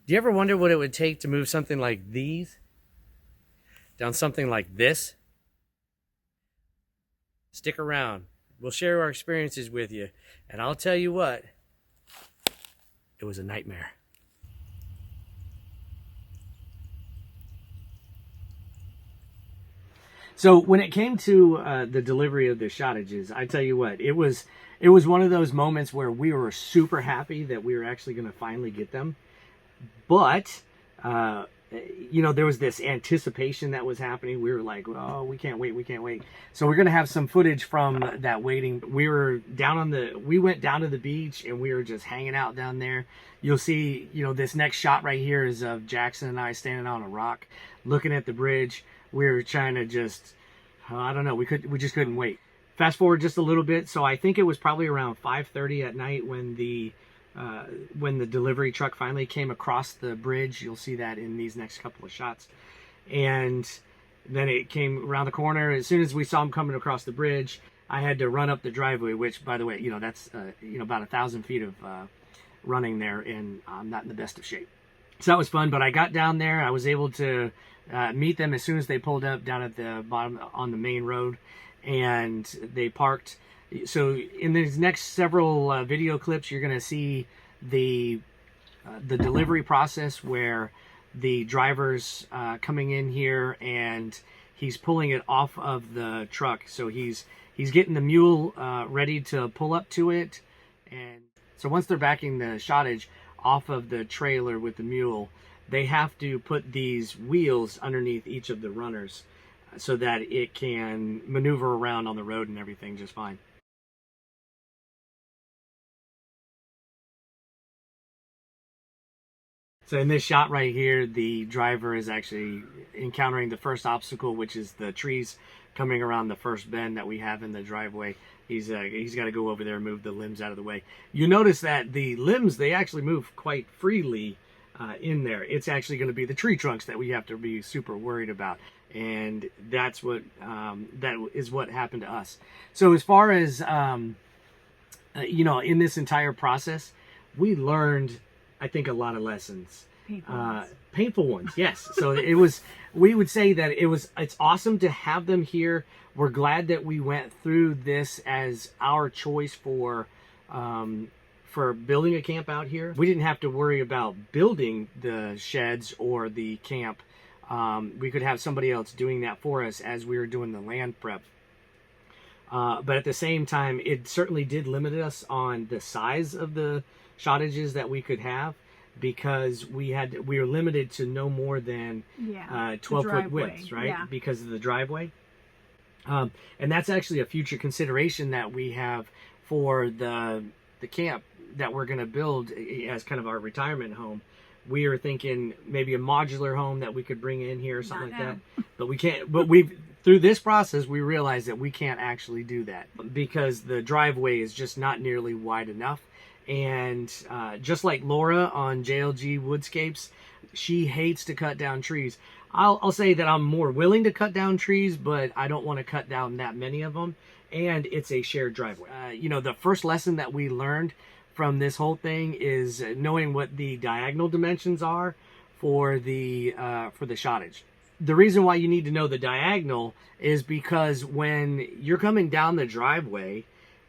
Do you ever wonder what it would take to move something like these down something like this? Stick around. We'll share our experiences with you. And I'll tell you what, it was a nightmare. So when it came to the delivery of the Shottages, I tell you what, it was one of those moments where we were super happy that we were actually going to finally get them. But, you know, there was this anticipation that was happening. We were like, oh, we can't wait, we can't wait. So we're going to have some footage from that waiting. We went down to the beach and we were just hanging out down there. You'll see, you know, this next shot right here is of Jackson and I standing on a rock, looking at the bridge. We were trying to just, I don't know, we just couldn't wait. Fast forward just a little bit. So I think it was probably around 5:30 at night when the delivery truck finally came across the bridge. You'll see that in these next couple of shots. And then it came around the corner. As soon as we saw him coming across the bridge, I had to run up the driveway, which, by the way, you know, that's you know, about 1,000 feet of running there, and I'm not in the best of shape. So that was fun, but I got down there. I was able to meet them as soon as they pulled up down at the bottom on the main road, and they parked. So in these next several video clips, you're going to see the delivery process where the driver's coming in here and he's pulling it off of the truck. So he's getting the mule ready to pull up to it. And so once they're backing the Shottage off of the trailer with the mule, they have to put these wheels underneath each of the runners so that it can maneuver around on the road and everything just fine. So in this shot right here, the driver is actually encountering the first obstacle, which is the trees coming around the first bend that we have in the driveway. He's got to go over there and move the limbs out of the way. You notice that the limbs, they actually move quite freely in there. It's actually going to be the tree trunks that we have to be super worried about. And that's what, that is what happened to us. So as far as, you know, in this entire process, we learned, I think, a lot of lessons. Painful ones, yes. So it was, we would say that it's awesome to have them here. We're glad that we went through this as our choice for building a camp out here. We didn't have to worry about building the sheds or the camp. We could have somebody else doing that for us as we were doing the land prep. But at the same time, it certainly did limit us on the size of the shottages that we could have, because we were limited to no more than 12-foot widths, right? Yeah. Because of the driveway. And that's actually a future consideration that we have for the camp that we're going to build as kind of our retirement home. We are thinking maybe a modular home that we could bring in here or something like that. But we can't, but through this process, we realized that we can't actually do that because the driveway is just not nearly wide enough. And just like Laura on JLG Woodscapes, she hates to cut down trees. I'll say that I'm more willing to cut down trees, but I don't want to cut down that many of them. And it's a shared driveway. You know, the first lesson that we learned from this whole thing is knowing what the diagonal dimensions are for the Shottage. The reason why you need to know the diagonal is because when you're coming down the driveway,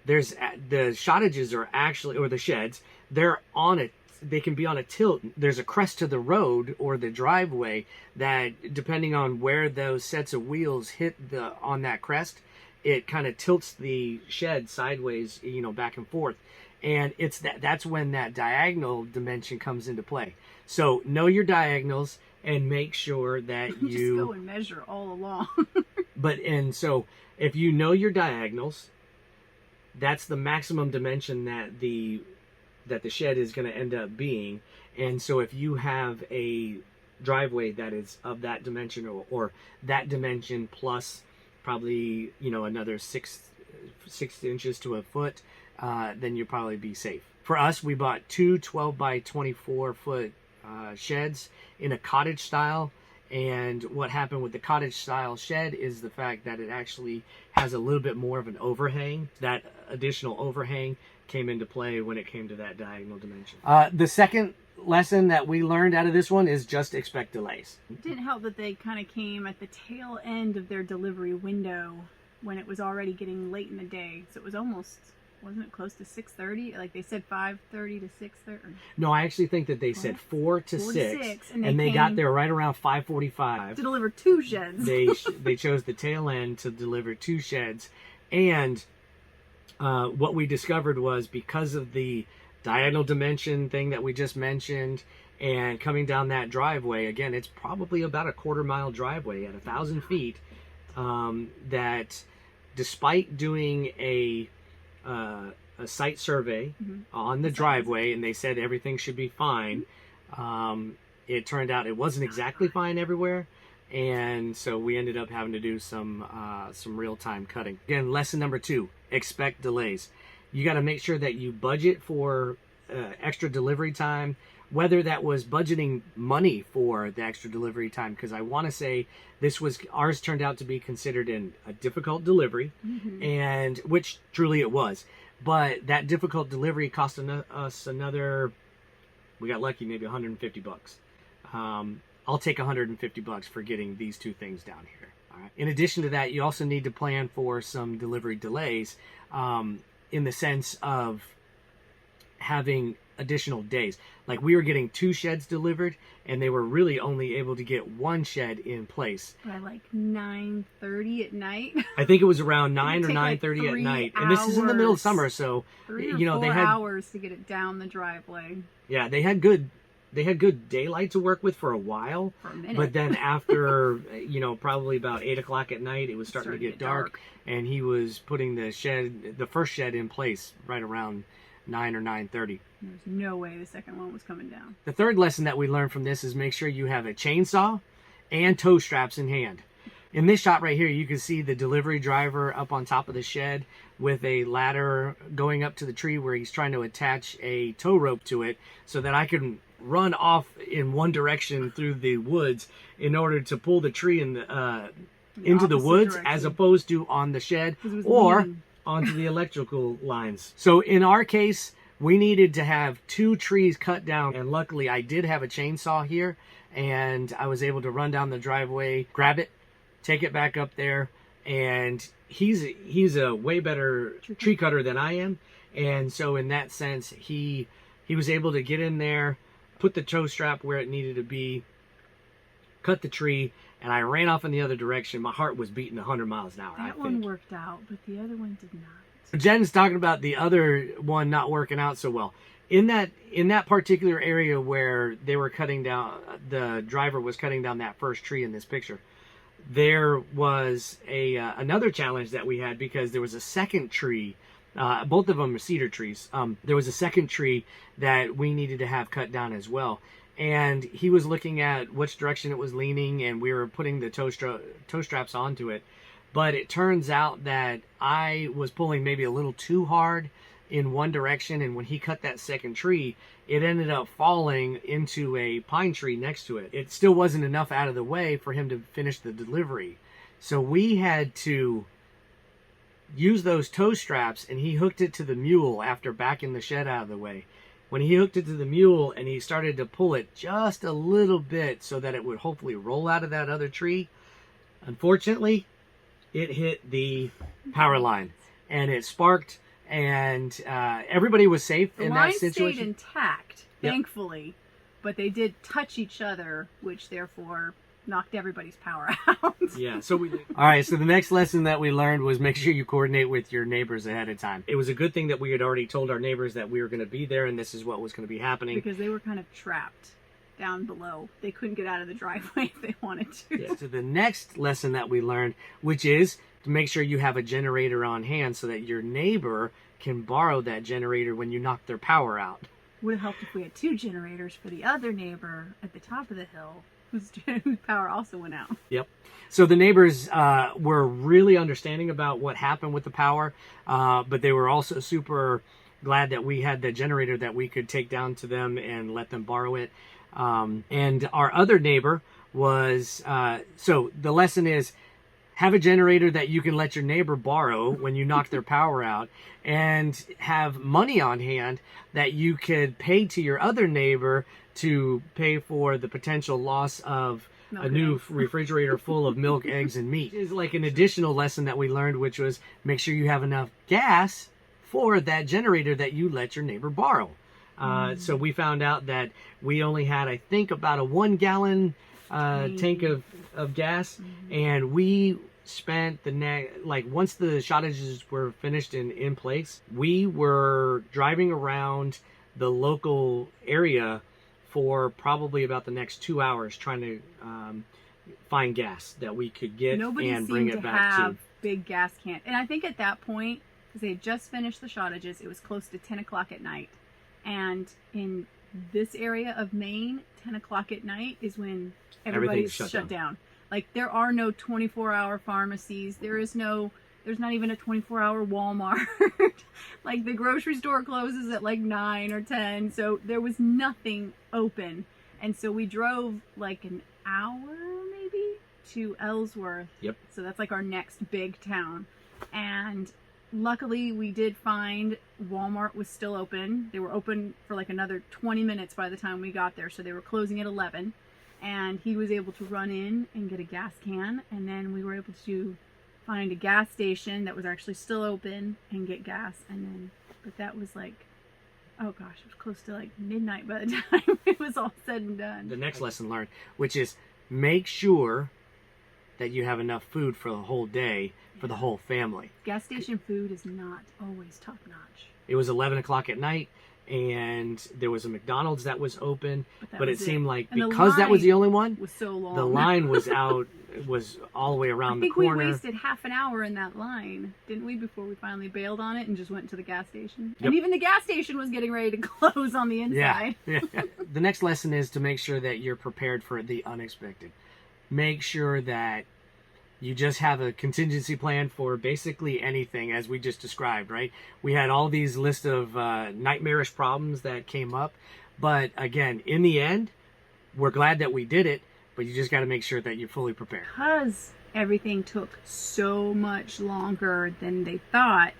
there's the Shottages are actually, or the sheds, they can be on a tilt. There's a crest to the road or the driveway that, depending on where those sets of wheels hit on that crest, it kind of tilts the shed sideways, you know, back and forth. And that's when that diagonal dimension comes into play. So know your diagonals and make sure that you just go and measure all along. And so if you know your diagonals, that's the maximum dimension that the shed is going to end up being. And so if you have a driveway that is of that dimension or that dimension plus probably, you know, another six inches to a foot, then you'll probably be safe. For us, we bought two 12 by 24 foot sheds in a cottage style. And what happened with the cottage style shed is the fact that it actually has a little bit more of an overhang. That additional overhang came into play when it came to that diagonal dimension. The second lesson that we learned out of this one is just expect delays. It didn't help that they kind of came at the tail end of their delivery window when it was already getting late in the day. So it was almost, wasn't it close to 6:30? Like they said 5:30 to 6:30. No, I actually think that they said 4 to 6, and they got there right around 5:45 to deliver 2 sheds. They chose the tail end to deliver 2 sheds, and what we discovered was because of the diagonal dimension thing that we just mentioned, and coming down that driveway again, it's probably about a 1/4 mile driveway at 1,000 feet. That despite doing a site survey on the driveway, and they said everything should be fine, it turned out it wasn't exactly fine everywhere, and so we ended up having to do some real-time cutting. Again, lesson number 2: expect delays. You got to make sure that you budget for extra delivery time, whether that was budgeting money for the extra delivery time, because I want to say ours turned out to be considered a difficult delivery, and which truly it was. But that difficult delivery cost us another, we got lucky, maybe $150. I'll take $150 for getting these 2 things down here. All right. In addition to that, you also need to plan for some delivery delays, in the sense of having additional days. Like we were getting 2 sheds delivered, and they were really only able to get 1 shed in place by like 9:30 at night. I think it was around 9 or 9:30 at night, and this is in the middle of summer, so 3 or you know 4 they had hours to get it down the driveway. Yeah, they had good daylight to work with for a while, for a minute. But then after probably about 8 o'clock at night, it was starting to get dark, and he was putting the first shed in place right around 9 or 9:30. There's no way the second one was coming down. The third lesson that we learned from this is make sure you have a chainsaw and tow straps in hand. In this shot right here, you can see the delivery driver up on top of the shed with a ladder going up to the tree where he's trying to attach a tow rope to it so that I can run off in one direction through the woods in order to pull the tree into the woods direction, as opposed to on the shed or onto the electrical lines. So in our case, we needed to have 2 trees cut down, and luckily I did have a chainsaw here, and I was able to run down the driveway, grab it, take it back up there, and he's a way better tree cutter than I am, and so in that sense, he was able to get in there, put the tow strap where it needed to be, cut the tree, and I ran off in the other direction. My heart was beating 100 miles an hour. That one worked out, but the other one did not. Jen's talking about the other one not working out so well. In that particular area where they were cutting down, the driver was cutting down that first tree in this picture, there was another challenge that we had because there was a second tree. Both of them are cedar trees. There was a second tree that we needed to have cut down as well. And he was looking at which direction it was leaning, and we were putting the tow straps onto it. But it turns out that I was pulling maybe a little too hard in one direction, and when he cut that second tree, it ended up falling into a pine tree next to it. It still wasn't enough out of the way for him to finish the delivery. So we had to use those tow straps, and he hooked it to the mule after backing the shed out of the way. When he hooked it to the mule and he started to pull it just a little bit so that it would hopefully roll out of that other tree, unfortunately, it hit the power line and it sparked, and everybody was safe in that situation. The line stayed intact, thankfully, but they did touch each other, which therefore knocked everybody's power out. Yeah, so all right, so the next lesson that we learned was make sure you coordinate with your neighbors ahead of time. It was a good thing that we had already told our neighbors that we were going to be there and this is what was going to be happening. Because they were kind of trapped down below. They couldn't get out of the driveway if they wanted to. Yeah. So the next lesson that we learned, which is to make sure you have a generator on hand so that your neighbor can borrow that generator when you knock their power out. Would have helped if we had 2 generators for the other neighbor at the top of the hill whose power also went out. Yep. So the neighbors were really understanding about what happened with the power, but they were also super glad that we had the generator that we could take down to them and let them borrow it. And our other neighbor was, so the lesson is, have a generator that you can let your neighbor borrow when you knock their power out, and have money on hand that you could pay to your other neighbor to pay for the potential loss of Milk a and new eggs. refrigerator full of milk, eggs, and meat. Is like an additional lesson that we learned, which was make sure you have enough gas for that generator that you let your neighbor borrow. So we found out that we only had, I think, about a 1 gallon tank of gas, and we spent once the shottages were finished and in place, we were driving around the local area for probably about the next 2 hours trying to find gas that we could get and bring it back to. Big gas can. And I think at that point, because they had just finished the shottages, it was close to 10 o'clock at night. And in this area of Maine, 10 o'clock at night is when everybody's shut down. Like, there are no 24-hour pharmacies. There's not even a 24-hour Walmart. Like, the grocery store closes at like 9 or 10. So there was nothing open. And so we drove like an hour maybe to Ellsworth. Yep. So that's like our next big town. And luckily we did find Walmart was still open. They were open for like another 20 minutes by the time we got there. So they were closing at 11. And he was able to run in and get a gas can. And then we were able to find a gas station that was actually still open and get gas. And then, but that was like, oh gosh, it was close to like midnight by the time it was all said and done. The next lesson learned, which is make sure that you have enough food for the whole day for the whole family. Gas station food is not always top notch. It was 11 o'clock at night, and there was a McDonald's that was open, but it seemed like because that was the only one, was so long. the line was out, was all the way around the corner. I think we wasted half an hour in that line, didn't we, before we finally bailed on it and just went to the gas station? Yep. And even the gas station was getting ready to close on the inside. Yeah. The next lesson is to make sure that you're prepared for the unexpected. Make sure that you just have a contingency plan for basically anything, as we just described, right? We had all these lists of nightmarish problems that came up. But again, in the end, we're glad that we did it, but you just got to make sure that you're fully prepared. Because everything took so much longer than they thought,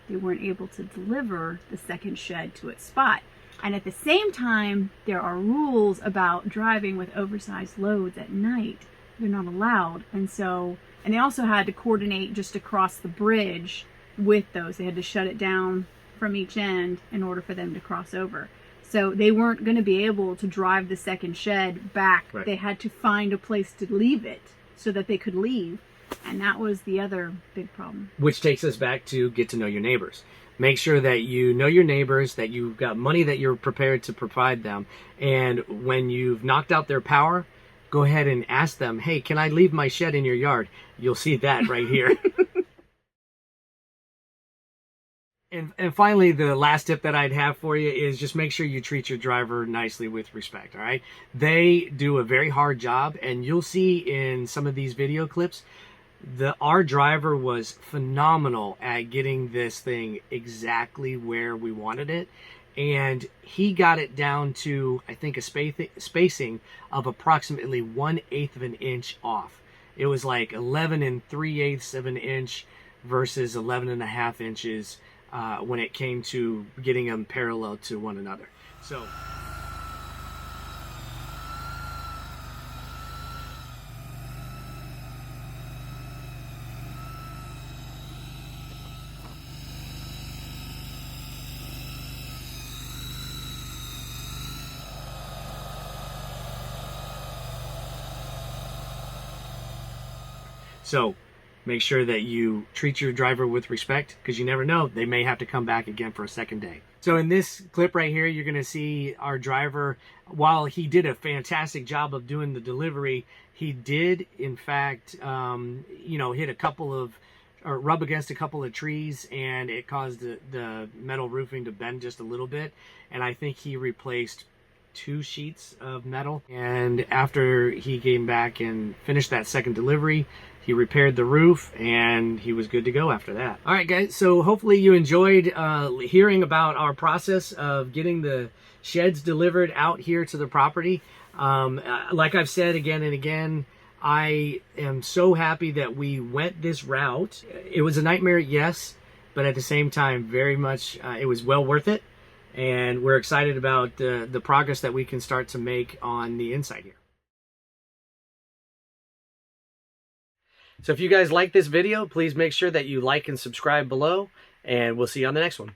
they weren't able to deliver the second shed to its spot. And at the same time, there are rules about driving with oversized loads at night. They're not allowed. And they also had to coordinate just across the bridge with those. They had to shut it down from each end in order for them to cross over. So they weren't going to be able to drive the second shed back. Right. They had to find a place to leave it so that they could leave. And that was the other big problem. Which takes us back to get to know your neighbors. Make sure that you know your neighbors, that you've got money that you're prepared to provide them. And when you've knocked out their power, go ahead and ask them, hey, can I leave my shed in your yard? You'll see that right here. And finally, the last tip that I'd have for you is just make sure you treat your driver nicely with respect, all right? They do a very hard job, and you'll see in some of these video clips, our driver was phenomenal at getting this thing exactly where we wanted it. And he got it down to, I think, a spacing of approximately 1/8 of an inch off. It was like 11 3/8 of an inch versus 11 1/2 inches when it came to getting them parallel to one another. So make sure that you treat your driver with respect, because you never know, they may have to come back again for a second day. So in this clip right here, you're going to see our driver, while he did a fantastic job of doing the delivery, he did, in fact, hit a couple of, or rub against a couple of trees, and it caused the metal roofing to bend just a little bit. And I think he replaced 2 sheets of metal. And after he came back and finished that second delivery, he repaired the roof, and he was good to go after that. All right, guys, so hopefully you enjoyed hearing about our process of getting the sheds delivered out here to the property. Like I've said again and again, I am so happy that we went this route. It was a nightmare, yes, but at the same time, very much, it was well worth it. and we're excited about the progress that we can start to make on the inside here. So if you guys like this video, please make sure that you like and subscribe below, and we'll see you on the next one.